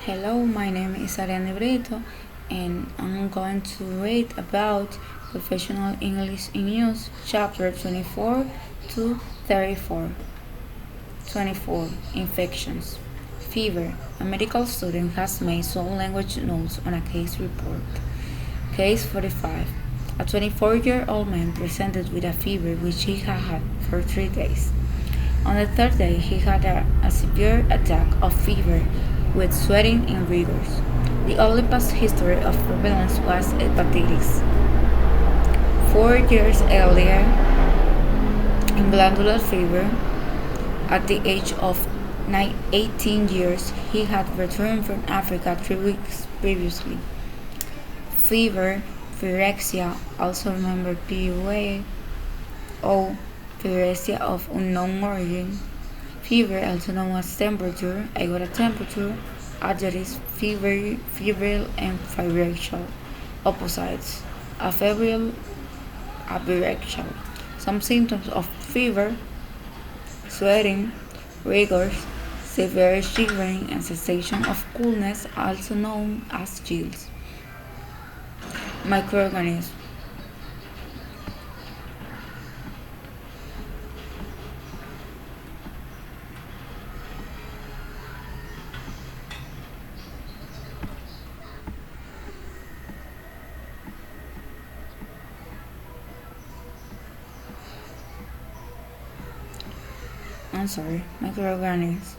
Hello, my name is Ariane Brito, and I'm going to read about Professional English in Use, Chapter 24 to 34. 24. Infections. Fever. A medical student has made some language notes on a case report. Case 45. A 24-year-old man presented with a fever which he had had for 3 days. On the third day, he had a severe attack of fever with sweating and rigors. The only past history of prevalence was hepatitis. 4 years earlier, in glandular fever, at the age of 18 years, he had returned from Africa 3 weeks previously. Fever, pyrexia, also remembered PUA, or pyrexia of unknown origin. Fever, also known as temperature, aguda temperature, adjectives, febrile, and pyrexia. Opposites, afebrile, apyrexia. Some symptoms of fever: sweating, rigors, severe shivering, and sensation of coolness, also known as chills. Microorganisms. Microorganisms.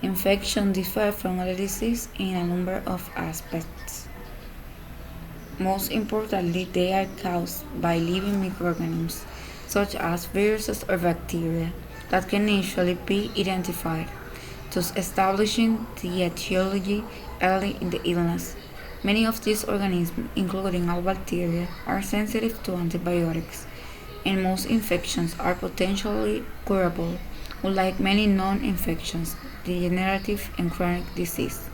Infection differ from other diseases in a number of aspects. Most importantly, they are caused by living microorganisms, such as viruses or bacteria, that can initially be identified, thus establishing the etiology early in the illness. Many of these organisms, including all bacteria, are sensitive to antibiotics, and most infections are potentially curable, unlike many non-infections, degenerative and chronic disease.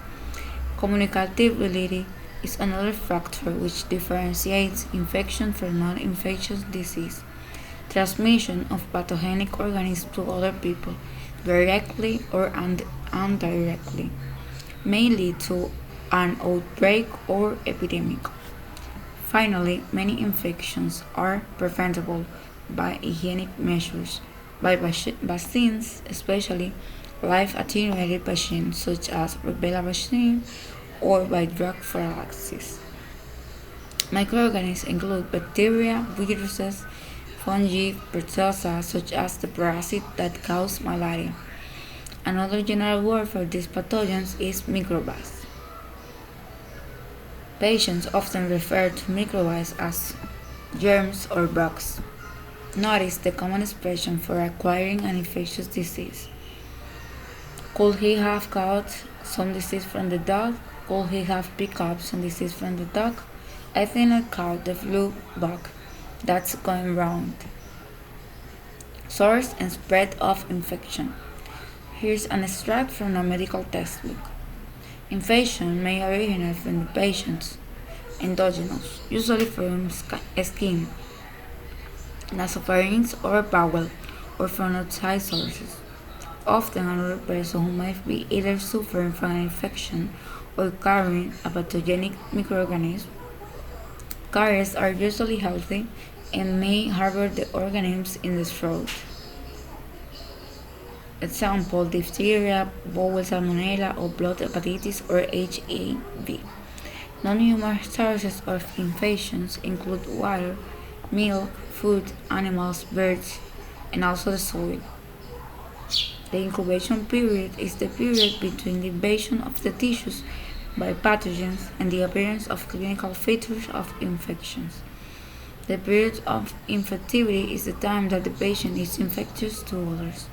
Communicability is another factor which differentiates infection from non-infectious disease. Transmission of pathogenic organisms to other people, directly or indirectly, may lead to an outbreak or epidemic. Finally, many infections are preventable by hygienic measures, by vaccines, especially life-attenuated vaccines such as rubella vaccine, or by drug prophylaxis. Microorganisms include bacteria, viruses, fungi, protozoa such as the parasite that cause malaria. Another general word for these pathogens is microbes. Patients often refer to microbes as germs or bugs. Notice the common expression for acquiring an infectious disease. Could he have caught some disease from the dog? Could he have picked up some disease from the dog? I think I caught the flu bug. That's going round. Source and spread of infection. Here's an extract from a medical textbook. Infection may originate from the patient's endogenous, usually from skin, nasopharynx, or bowel, or from outside sources. Often another person who might be either suffering from an infection or carrying a pathogenic microorganism. Carriers are usually healthy and may harbor the organisms in the throat. Example: diphtheria, bowel salmonella, or blood hepatitis or HIV. Non-human sources of infections include water, milk, food, animals, birds, and also the soil. The incubation period is the period between the invasion of the tissues by pathogens and the appearance of clinical features of infections. The period of infectivity is the time that the patient is infectious to others.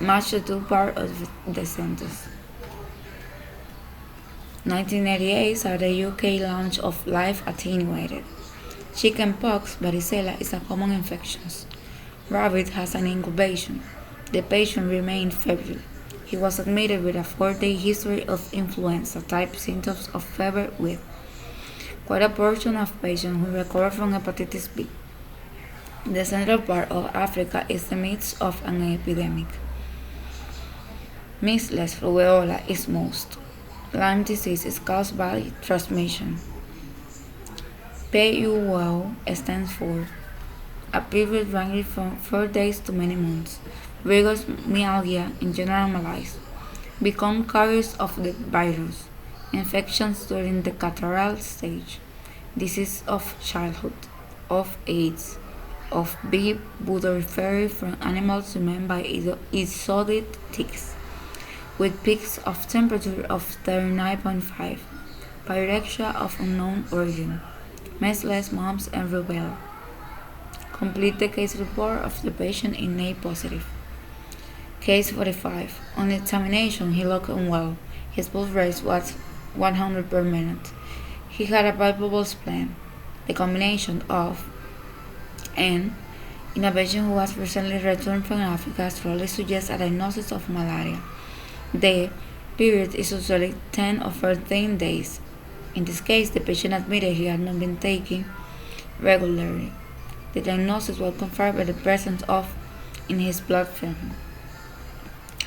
Match the two parts of the sentence. 1988 saw the UK launch of live attenuated. Chickenpox, varicella, is a common infection. Rabbit has an incubation. The patient remained febrile. He was admitted with a 4-day history of influenza-type symptoms of fever with quite a portion of patients who recover from hepatitis B. The central part of Africa is the midst of an epidemic. Measles, rubeola is most. Lyme disease is caused by transmission. PUO stands for a period ranging from 4 days to many months. Virus myalgia in general malaise. Become carriers of the virus. Infections during the catarrhal stage. Disease of childhood. Of AIDS. Of B. Butyrifery from animals to men by exotic ticks. With peaks of temperature of 39.5. Pyrexia of unknown origin. Measles, mumps, and rubella. Complete the case report of the patient in A positive. Case 45. On examination, he looked unwell. His pulse rate was 100 per minute. He had a palpable spleen. The combination of N in a patient who has recently returned from Africa strongly suggests a diagnosis of malaria. The period is usually 10 or 14 days. In this case, the patient admitted he had not been taking regularly. The diagnosis was confirmed by the presence of in his blood film.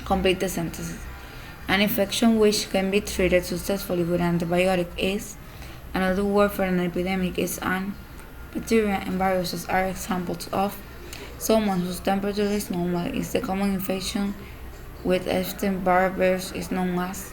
Complete the sentences. An infection which can be treated successfully with an antibiotic is. Another word for an epidemic is an. Bacteria and viruses are examples of. Someone whose temperature is normal is the common infection with Epstein-Barr virus is known as.